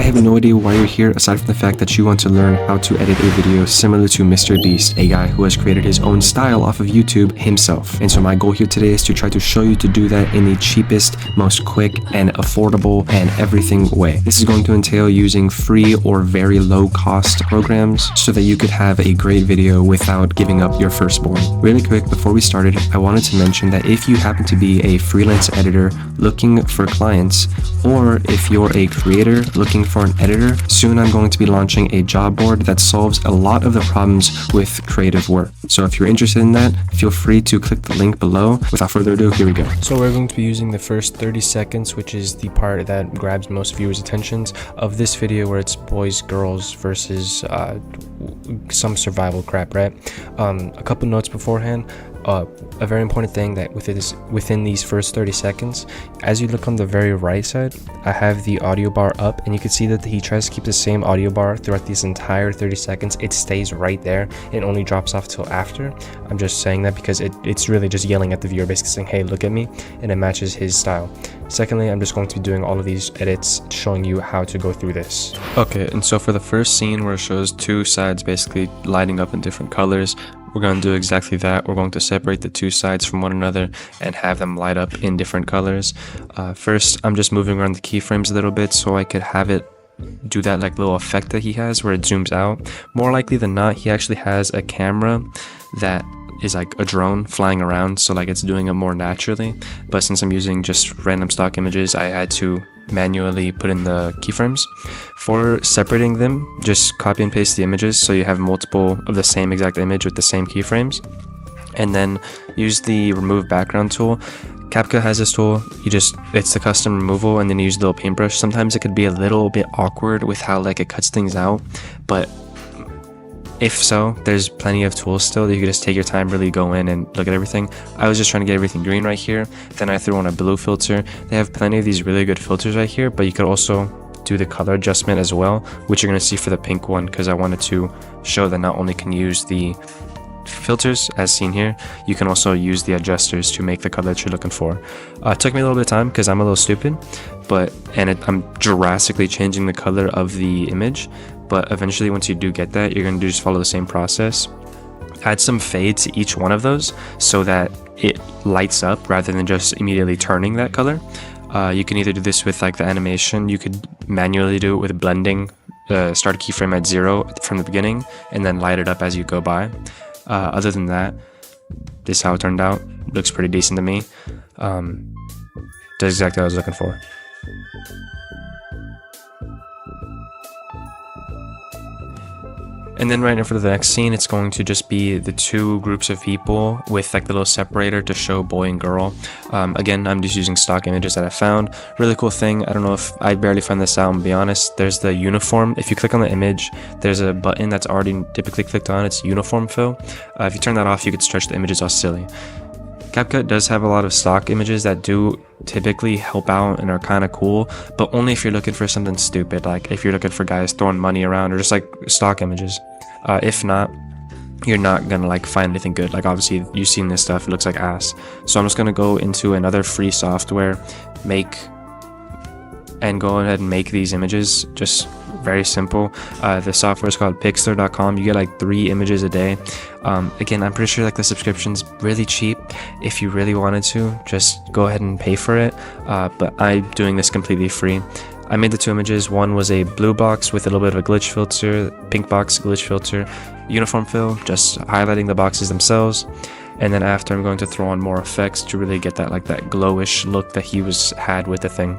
have no idea why you're here aside from the fact that you want to learn how to edit a video similar to Mr.Beast, a guy who has created his own style off of YouTube himself. And so my goal here today is to try to show you to do that in the cheapest, most quick and affordable and everything way. This is going to entail using free or very low cost programs so that you could have a great video without giving up your firstborn. Really quick, before we started, I wanted to mention that if you happen to be a freelance editor looking for clients, or if you're a creator looking for an editor, soon I'm going to be launching a job board that solves a lot of the problems with creative work. So if you're interested in that, feel free to click the link below. Without further ado, here we go. So we're going to be using the first 30 seconds, which is the part that grabs most viewers' attentions of this video, where it's boys, girls versus some survival crap, right? A couple notes beforehand. A very important thing that within these first 30 seconds, as you look on the very right side, I have the audio bar up, and you can see that he tries to keep the same audio bar throughout this entire 30 seconds. It stays right there. It only drops off till after. I'm just saying that because it's really just yelling at the viewer, basically saying, hey, look at me, and it matches his style. Secondly, I'm just going to be doing all of these edits showing you how to go through this. Okay, and so for the first scene where it shows two sides basically lighting up in different colors, we're going to do exactly that. We're going to separate the two sides from one another and have them light up in different colors. First, I'm just moving around the keyframes a little bit so I could have it do that like little effect that he has where it zooms out. More likely than not, he actually has a camera that is like a drone flying around, so like it's doing it more naturally. But since I'm using just random stock images, I had to manually put in the keyframes. For separating them, just copy and paste the images so you have multiple of the same exact image with the same keyframes, and then use the remove background tool. CapCut has this tool. It's the custom removal, and then you use the little paintbrush. Sometimes it could be a little bit awkward with how like it cuts things out, but if so, there's plenty of tools still that you can just take your time, really go in and look at everything. I was just trying to get everything green right here. Then I threw on a blue filter. They have plenty of these really good filters right here, but you could also do the color adjustment as well, which you're going to see for the pink one, because I wanted to show that not only can you use the filters as seen here, you can also use the adjusters to make the color that you're looking for. It took me a little bit of time because I'm a little stupid, I'm drastically changing the color of the image. But eventually, once you do get that, you're going to just follow the same process. Add some fade to each one of those so that it lights up rather than just immediately turning that color. You can either do this with like the animation. You could manually do it with blending. Start a keyframe at 0 from the beginning and then light it up as you go by. Other than that, this is how it turned out. Looks pretty decent to me. Does exactly what I was looking for. And then right now for the next scene, it's going to just be the two groups of people with like the little separator to show boy and girl. Again, I'm just using stock images that I found. Really cool thing, I don't know if I barely find this out, and be honest, there's the uniform. If you click on the image, there's a button that's already typically clicked on. It's uniform fill. If you turn that off, you could stretch the images all silly. CapCut does have a lot of stock images that do typically help out and are kind of cool, but only if you're looking for something stupid, like if you're looking for guys throwing money around or just like stock images. If not, you're not gonna like find anything good. Like obviously you've seen this stuff, it looks like ass. So I'm just gonna go into another free software, go ahead and make these images. Just very simple. The software is called Pixlr.com. You get like 3 images a day. Again, I'm pretty sure like the subscription's really cheap. If you really wanted to, just go ahead and pay for it. But I'm doing this completely free. I made the 2 images. One was a blue box with a little bit of a glitch filter, pink box glitch filter, uniform fill, just highlighting the boxes themselves. And then after, I'm going to throw on more effects to really get that like that glowish look that he had with the thing.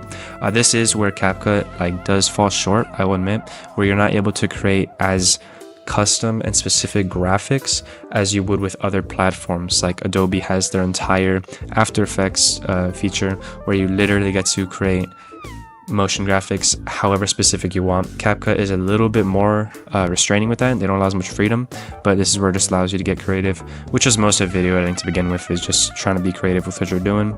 This is where CapCut like does fall short, I will admit, where you're not able to create as custom and specific graphics as you would with other platforms. Like Adobe has their entire After Effects feature where you literally get to create motion graphics however specific you want. CapCut is a little bit more restraining with that. They don't allow as much freedom, but this is where it just allows you to get creative, which is most of video editing to begin with, is just trying to be creative with what you're doing.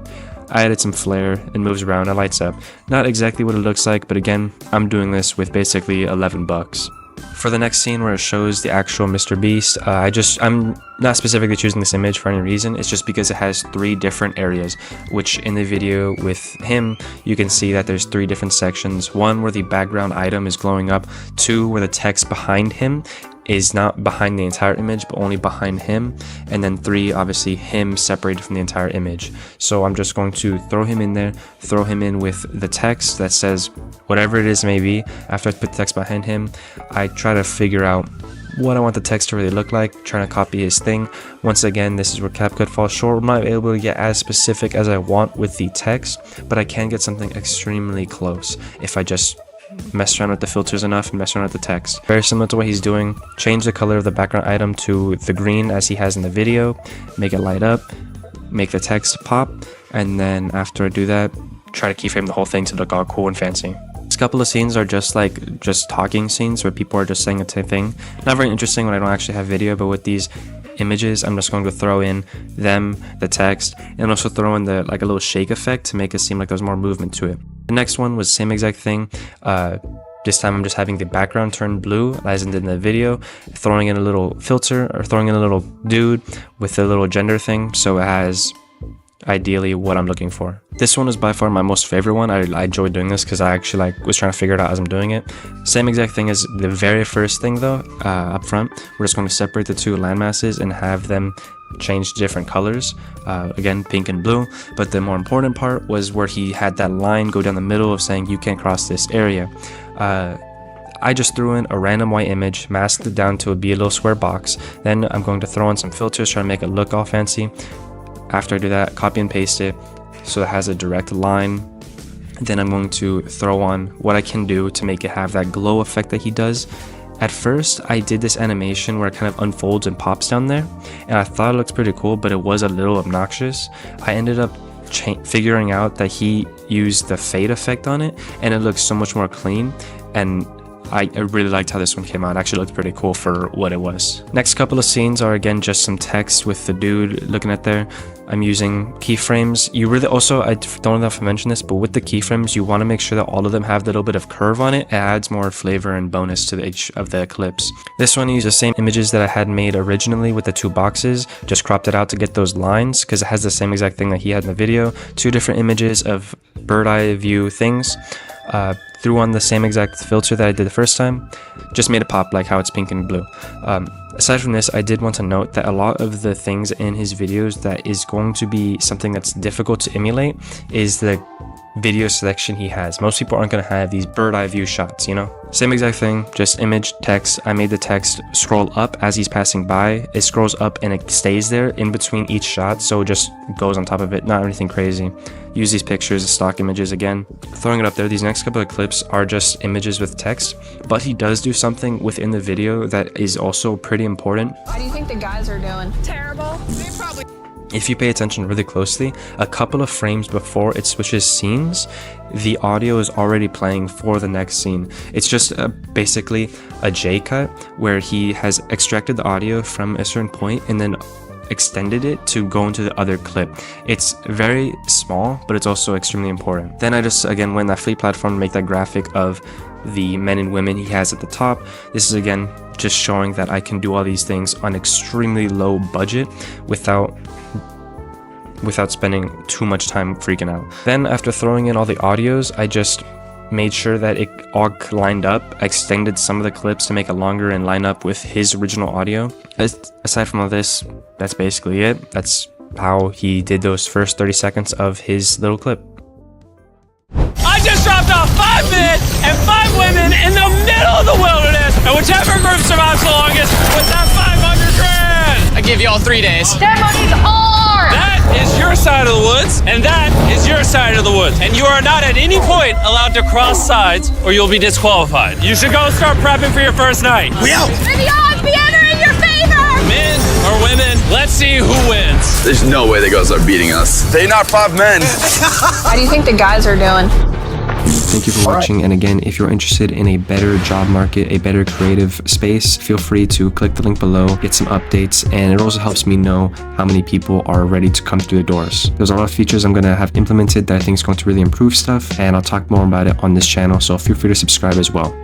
I added some flare, it moves around, it lights up. Not exactly what it looks like, but again, I'm doing this with basically $11 For the next scene where it shows the actual Mr.Beast, I'm not specifically choosing this image for any reason. It's just because it has 3 different areas, which in the video with him, you can see that there's 3 different sections. 1 where the background item is glowing up, 2 where the text behind him is not behind the entire image but only behind him, and then 3 obviously him separated from the entire image. So I'm just going to throw him in there, throw him in with the text that says whatever it is maybe. After I put the text behind him, I try to figure out what I want the text to really look like, trying to copy his thing. Once again, this is where CapCut falls short. I'm not able to get as specific as I want with the text, but I can get something extremely close if I just mess around with the filters enough and mess around with the text. Very similar to what he's doing. Change the color of the background item to the green as he has in the video, make it light up, make the text pop, and then after I do that, try to keyframe the whole thing to look all cool and fancy. This couple of scenes are just talking scenes where people are just saying the same thing. Not very interesting when I don't actually have video, but with these images, I'm just going to throw in them, the text, and also throw in a little shake effect to make it seem like there's more movement to it. The next one was the same exact thing. This time I'm just having the background turn blue as in the video, throwing in a little filter or throwing in a little dude with a little gender thing, so it has ideally what I'm looking for. This one is by far my most favorite one. I enjoy doing this because I actually was trying to figure it out as I'm doing it. Same exact thing as the very first thing though. Up front, we're just going to separate the 2 landmasses and have them change different colors, again pink and blue. But the more important part was where he had that line go down the middle of saying you can't cross this area. I just threw in a random white image, masked it down to be a little square box. Then I'm going to throw in some filters, try to make it look all fancy. After I do that, copy and paste it so it has a direct line. Then I'm going to throw on what I can do to make it have that glow effect that he does. At first, I did this animation where it kind of unfolds and pops down there, and I thought it looks pretty cool, but it was a little obnoxious. I ended up figuring out that he used the fade effect on it, and it looks so much more clean, and I really liked how this one came out. It actually looked pretty cool for what it was. Next couple of scenes are again just some text with the dude looking at there. I'm using keyframes. You really also, I don't know if I mentioned this, but with the keyframes, you want to make sure that all of them have a little bit of curve on it. It adds more flavor and bonus to each of the clips. This one used the same images that I had made originally with the 2 boxes, just cropped it out to get those lines because it has the same exact thing that he had in the video. 2 different images of bird eye view things. Threw on the same exact filter that I did the first time, just made it pop like how it's pink and blue. Aside from this, I did want to note that a lot of the things in his videos that is going to be something that's difficult to emulate is the video selection he has. Most people aren't going to have these bird eye view shots, you know? Same exact thing, just image, text. I made the text scroll up as he's passing by. It scrolls up and it stays there in between each shot, so it just goes on top of it, not anything crazy. Use these pictures as stock images again. Throwing it up there, these next couple of clips are just images with text, but he does do something within the video that is also pretty important. How do you think the guys are doing? Terrible. They probably... If you pay attention really closely, a couple of frames before it switches scenes, the audio is already playing for the next scene. It's just basically a J cut where he has extracted the audio from a certain point and then extended it to go into the other clip. It's very small, but it's also extremely important. Then I just again went that free platform to make that graphic of the men and women he has at the top. This is again just showing that I can do all these things on extremely low budget without spending too much time freaking out. Then after throwing in all the audios, I just made sure that it all lined up, extended some of the clips to make it longer and line up with his original audio. Aside from all this, that's basically it. That's how he did those first 30 seconds of his little clip. I just dropped off 5 men and 5 women in the middle of the wilderness, and whichever group survives the longest with that 500 grand. I give you all 3 days. Ceremony's hard! That is your side of the woods, and that is your side of the woods. And you are not at any point allowed to cross sides or you'll be disqualified. You should go start prepping for your first night. We out! May the odds be ever in your favor! Men or women, let's see who wins. There's no way the girls are beating us. They not 5 men. How do you think the guys are doing? Thank you for watching, and again, if you're interested in a better job market, a better creative space, feel free to click the link below, get some updates, and it also helps me know how many people are ready to come through the doors. There's a lot of features I'm going to have implemented that I think is going to really improve stuff, and I'll talk more about it on this channel, so feel free to subscribe as well.